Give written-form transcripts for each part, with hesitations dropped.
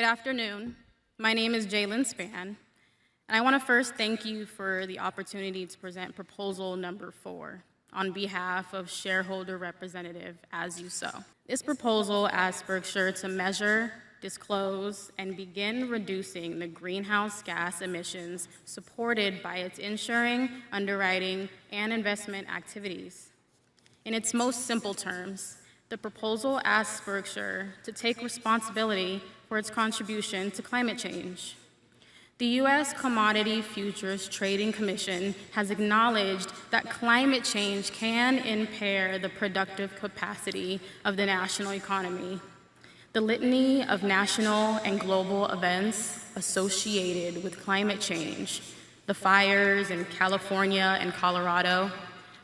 Good afternoon. My name is Jalen Span, and I want to first thank you for the opportunity to present proposal number 4 on behalf of shareholder representative As You Sow. This proposal asks Berkshire to measure, disclose, and begin reducing the greenhouse gas emissions supported by its insuring, underwriting, and investment activities. In its most simple terms, the proposal asks Berkshire to take responsibility for its contribution to climate change. The U.S. Commodity Futures Trading Commission has acknowledged that climate change can impair the productive capacity of the national economy. The litany of national and global events associated with climate change, the fires in California and Colorado,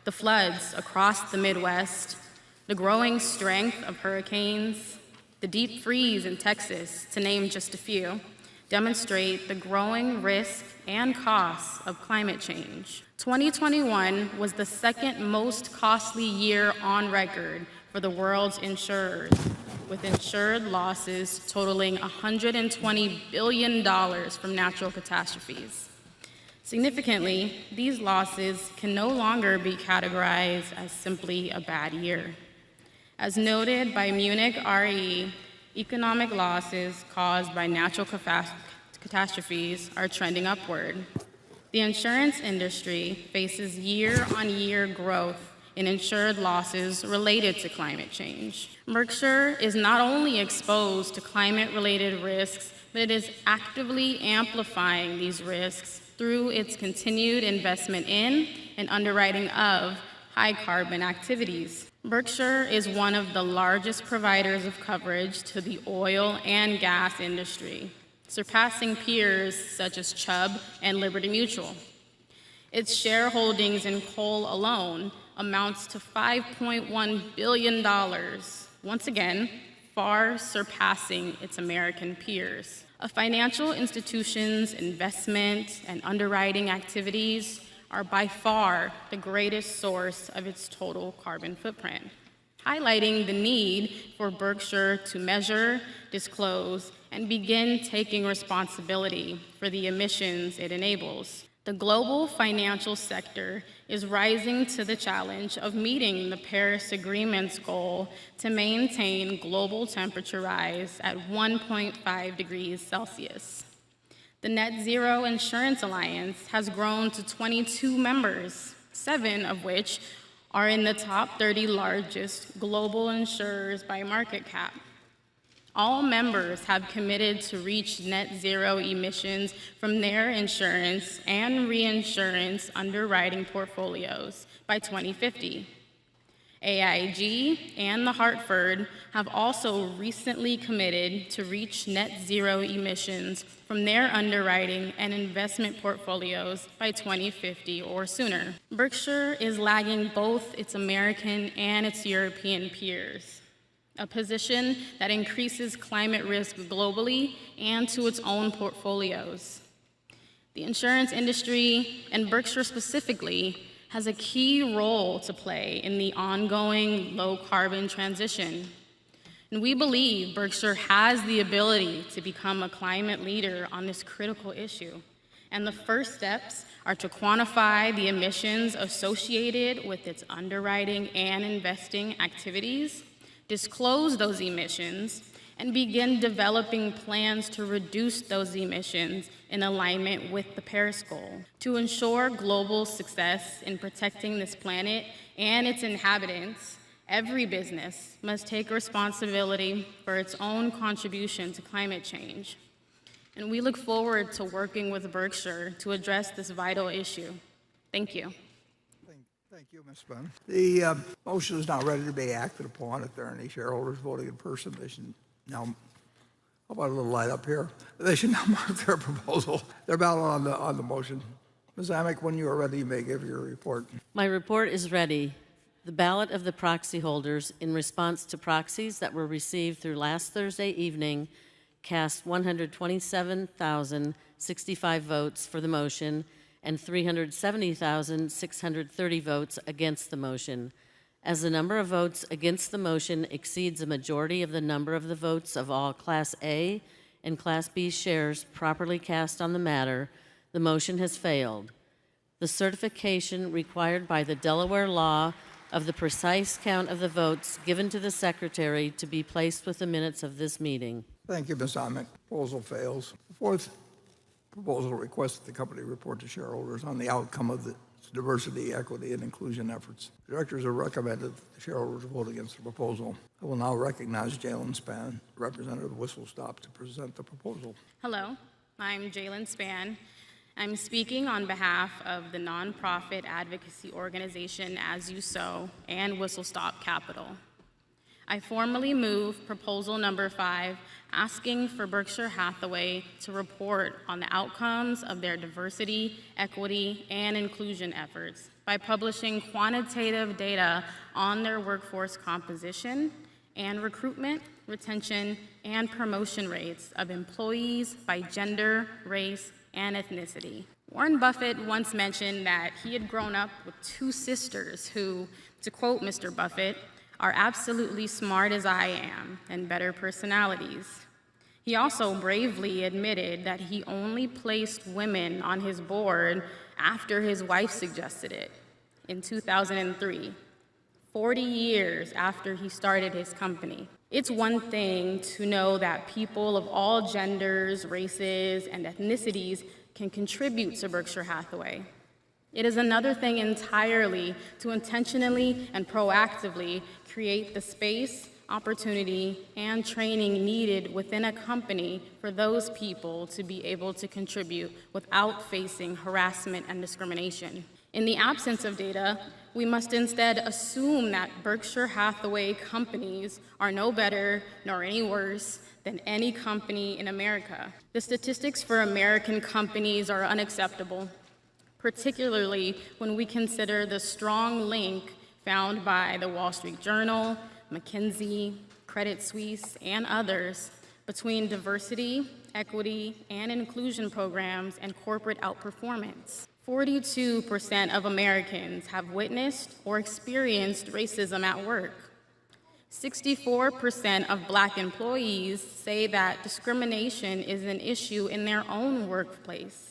the floods across the Midwest, the growing strength of hurricanes, the deep freeze in Texas, to name just a few, demonstrate the growing risk and costs of climate change. 2021 was the second most costly year on record for the world's insurers, with insured losses totaling $120 billion from natural catastrophes. Significantly, these losses can no longer be categorized as simply a bad year. As noted by Munich Re, economic losses caused by natural catastrophes are trending upward. The insurance industry faces year-on-year growth in insured losses related to climate change. Berkshire is not only exposed to climate-related risks, but it is actively amplifying these risks through its continued investment in and underwriting of high-carbon activities. Berkshire is one of the largest providers of coverage to the oil and gas industry, surpassing peers such as Chubb and Liberty Mutual. Its shareholdings in coal alone amounts to $5.1 billion, once again, far surpassing its American peers. A financial institution's investment and underwriting activities are by far the greatest source of its total carbon footprint, highlighting the need for Berkshire to measure, disclose, and begin taking responsibility for the emissions it enables. The global financial sector is rising to the challenge of meeting the Paris Agreement's goal to maintain global temperature rise at 1.5 degrees Celsius. The Net Zero Insurance Alliance has grown to 22 members, 7 of which are in the top 30 largest global insurers by market cap. All members have committed to reach net zero emissions from their insurance and reinsurance underwriting portfolios by 2050. AIG and The Hartford have also recently committed to reach net zero emissions from their underwriting and investment portfolios by 2050 or sooner. Berkshire is lagging both its American and its European peers, a position that increases climate risk globally and to its own portfolios. The insurance industry, and Berkshire specifically, has a key role to play in the ongoing low-carbon transition. And we believe Berkshire has the ability to become a climate leader on this critical issue. And the first steps are to quantify the emissions associated with its underwriting and investing activities, disclose those emissions, and begin developing plans to reduce those emissions in alignment with the Paris goal. To ensure global success in protecting this planet and its inhabitants, every business must take responsibility for its own contribution to climate change. And we look forward to working with Berkshire to address this vital issue. Thank you. Thank you, Ms. Spun. The motion is now ready to be acted upon. If there are any shareholders voting in person, they should now, how about a little light up here? They should now mark their proposal, their ballot on the motion. Ms. Amick, when you are ready, you may give your report. My report is ready. The ballot of the proxy holders in response to proxies that were received through last Thursday evening cast 127,065 votes for the motion and 370,630 votes against the motion. As the number of votes against the motion exceeds a majority of the number of the votes of all Class A and Class B shares properly cast on the matter, the motion has failed. The certification required by the Delaware law of the precise count of the votes given to the Secretary to be placed with the minutes of this meeting. Thank you, Ms. Amick. Proposal fails. The fourth proposal requests that the company report to shareholders on the outcome of its diversity, equity, and inclusion efforts. The directors have recommended that the shareholders vote against the proposal. I will now recognize Jalen Spann, representative of Whistle Stop, to present the proposal. Hello, I'm Jalen Spann. I'm speaking on behalf of the nonprofit advocacy organization As You Sow and Whistle Stop Capital. I formally move proposal number 5, asking for Berkshire Hathaway to report on the outcomes of their diversity, equity, and inclusion efforts by publishing quantitative data on their workforce composition and recruitment, retention, and promotion rates of employees by gender, race, and ethnicity. Warren Buffett once mentioned that he had grown up with 2 sisters who, to quote Mr. Buffett, are absolutely smart as I am and better personalities. He also bravely admitted that he only placed women on his board after his wife suggested it in 2003, 40 years after he started his company. It's one thing to know that people of all genders, races, and ethnicities can contribute to Berkshire Hathaway. It is another thing entirely to intentionally and proactively create the space, opportunity, and training needed within a company for those people to be able to contribute without facing harassment and discrimination. In the absence of data, we must instead assume that Berkshire Hathaway companies are no better nor any worse than any company in America. The statistics for American companies are unacceptable, particularly when we consider the strong link found by the Wall Street Journal, McKinsey, Credit Suisse, and others between diversity, equity, and inclusion programs and corporate outperformance. 42% of Americans have witnessed or experienced racism at work. 64% of Black employees say that discrimination is an issue in their own workplace.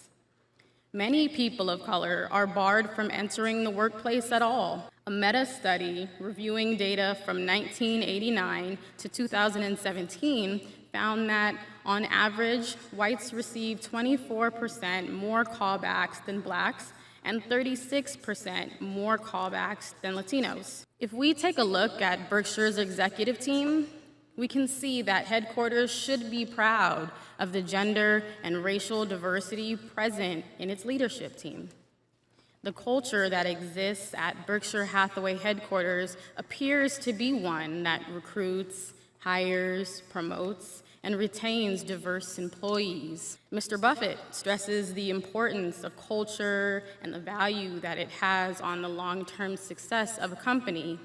Many people of color are barred from entering the workplace at all. A meta-study reviewing data from 1989 to 2017 found that, on average, whites receive 24% more callbacks than Blacks and 36% more callbacks than Latinos. If we take a look at Berkshire's executive team, we can see that headquarters should be proud of the gender and racial diversity present in its leadership team. The culture that exists at Berkshire Hathaway headquarters appears to be one that recruits, hires, promotes, and retains diverse employees. Mr. Buffett stresses the importance of culture and the value that it has on the long-term success of a company.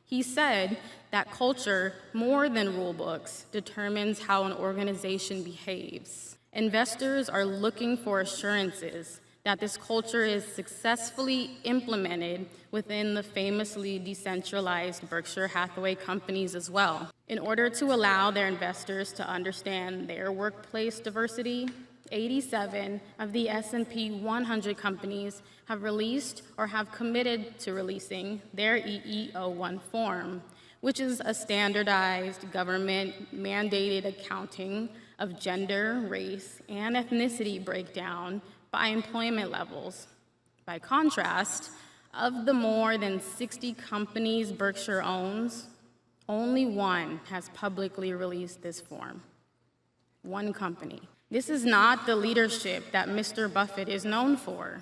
He said that culture, more than rule books, determines how an organization behaves. Investors are looking for assurances that this culture is successfully implemented within the famously decentralized Berkshire Hathaway companies as well. In order to allow their investors to understand their workplace diversity, 87 of the S&P 100 companies have released or have committed to releasing their EEO-1 form, which is a standardized government-mandated accounting of gender, race, and ethnicity breakdown by employment levels. By contrast, of the more than 60 companies Berkshire owns, only one has publicly released this form. One company. This is not the leadership that Mr. Buffett is known for.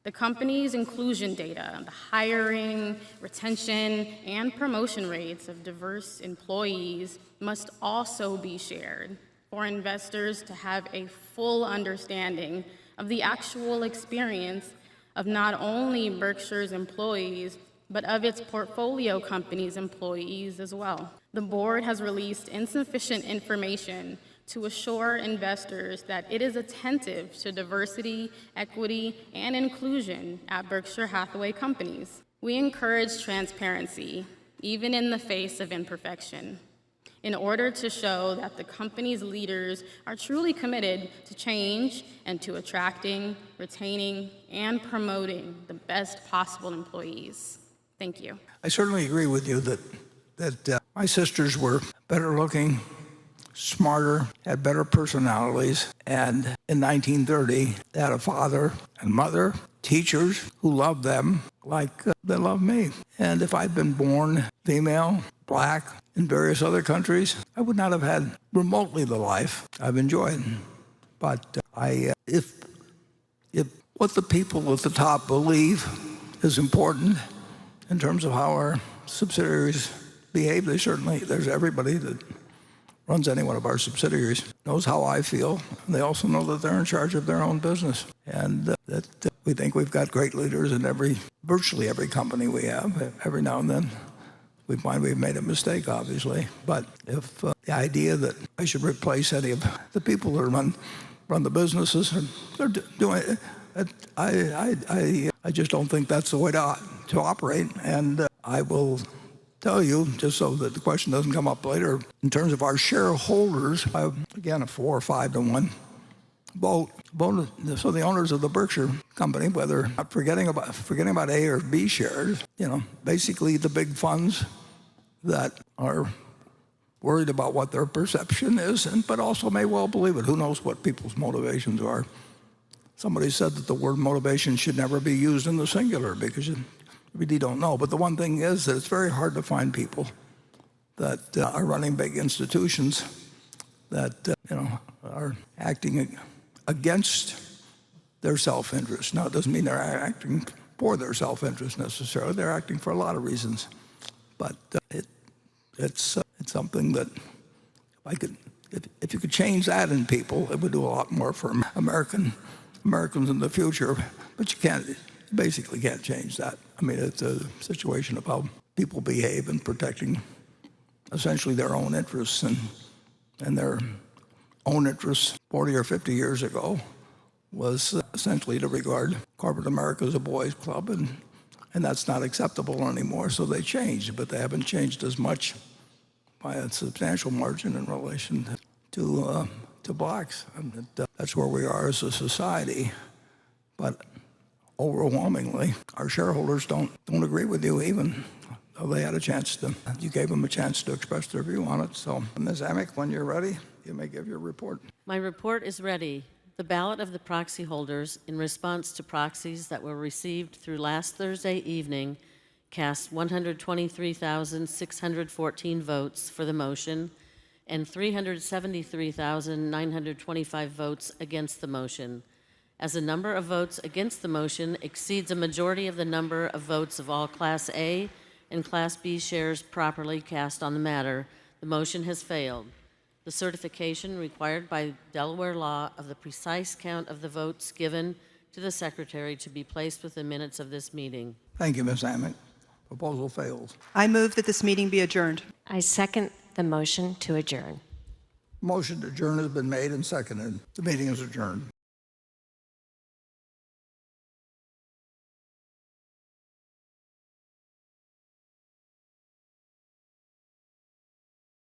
The company's inclusion data, the hiring, retention, and promotion rates of diverse employees must also be shared for investors to have a full understanding of the actual experience of not only Berkshire's employees, but of its portfolio companies' employees as well. The board has released insufficient information to assure investors that it is attentive to diversity, equity, and inclusion at Berkshire Hathaway companies. We encourage transparency, even in the face of imperfection. in order to show that the company's leaders are truly committed to change and to attracting, retaining, and promoting the best possible employees. Thank you. I certainly agree with you that my sisters were better looking, smarter, had better personalities, and in 1930, they had a father and mother, teachers who loved them like they loved me. And if I'd been born female, black, in various other countries, I would not have had remotely the life I've enjoyed. But if what the people at the top believe is important in terms of how our subsidiaries behave, there's everybody that runs any one of our subsidiaries knows how I feel, and they also know that they're in charge of their own business, and that we think we've got great leaders in virtually every company we have. Every now and then we find we've made a mistake, obviously, but if the idea that I should replace any of the people that run the businesses, they're doing it, I just don't think that's the way to operate, and I will tell you, just so that the question doesn't come up later, in terms of our shareholders, again, a 4 or 5 to 1 vote. So the owners of the Berkshire company, whether forgetting about A or B shares, basically the big funds that are worried about what their perception is, but also may well believe it. Who knows what people's motivations are? Somebody said that the word motivation should never be used in the singular because you really don't know. But the one thing is that it's very hard to find people that are running big institutions that are acting against their self-interest. Now, it doesn't mean they're acting for their self-interest necessarily. They're acting for a lot of reasons. But it's something that if you could change that in people, it would do a lot more for Americans in the future. But you basically can't change that. I mean, it's a situation of how people behave in protecting essentially their own interests, and their own interests 40 or 50 years ago was essentially to regard corporate America as a boys' club, and that's not acceptable anymore. So they changed, but they haven't changed as much by a substantial margin in relation to blacks. And that's where we are as a society. But overwhelmingly, our shareholders don't agree with you, even though they had you gave them a chance to express their view on it. So, Ms. Amick, when you're ready, you may give your report. My report is ready. The ballot of the proxy holders in response to proxies that were received through last Thursday evening cast 123,614 votes for the motion and 373,925 votes against the motion. As the number of votes against the motion exceeds a majority of the number of votes of all Class A and Class B shares properly cast on the matter, the motion has failed. The certification required by Delaware law of the precise count of the votes given to the Secretary to be placed with the minutes of this meeting. Thank you, Ms. Amick. Proposal fails. I move that this meeting be adjourned. I second the motion to adjourn. Motion to adjourn has been made and seconded. The meeting is adjourned.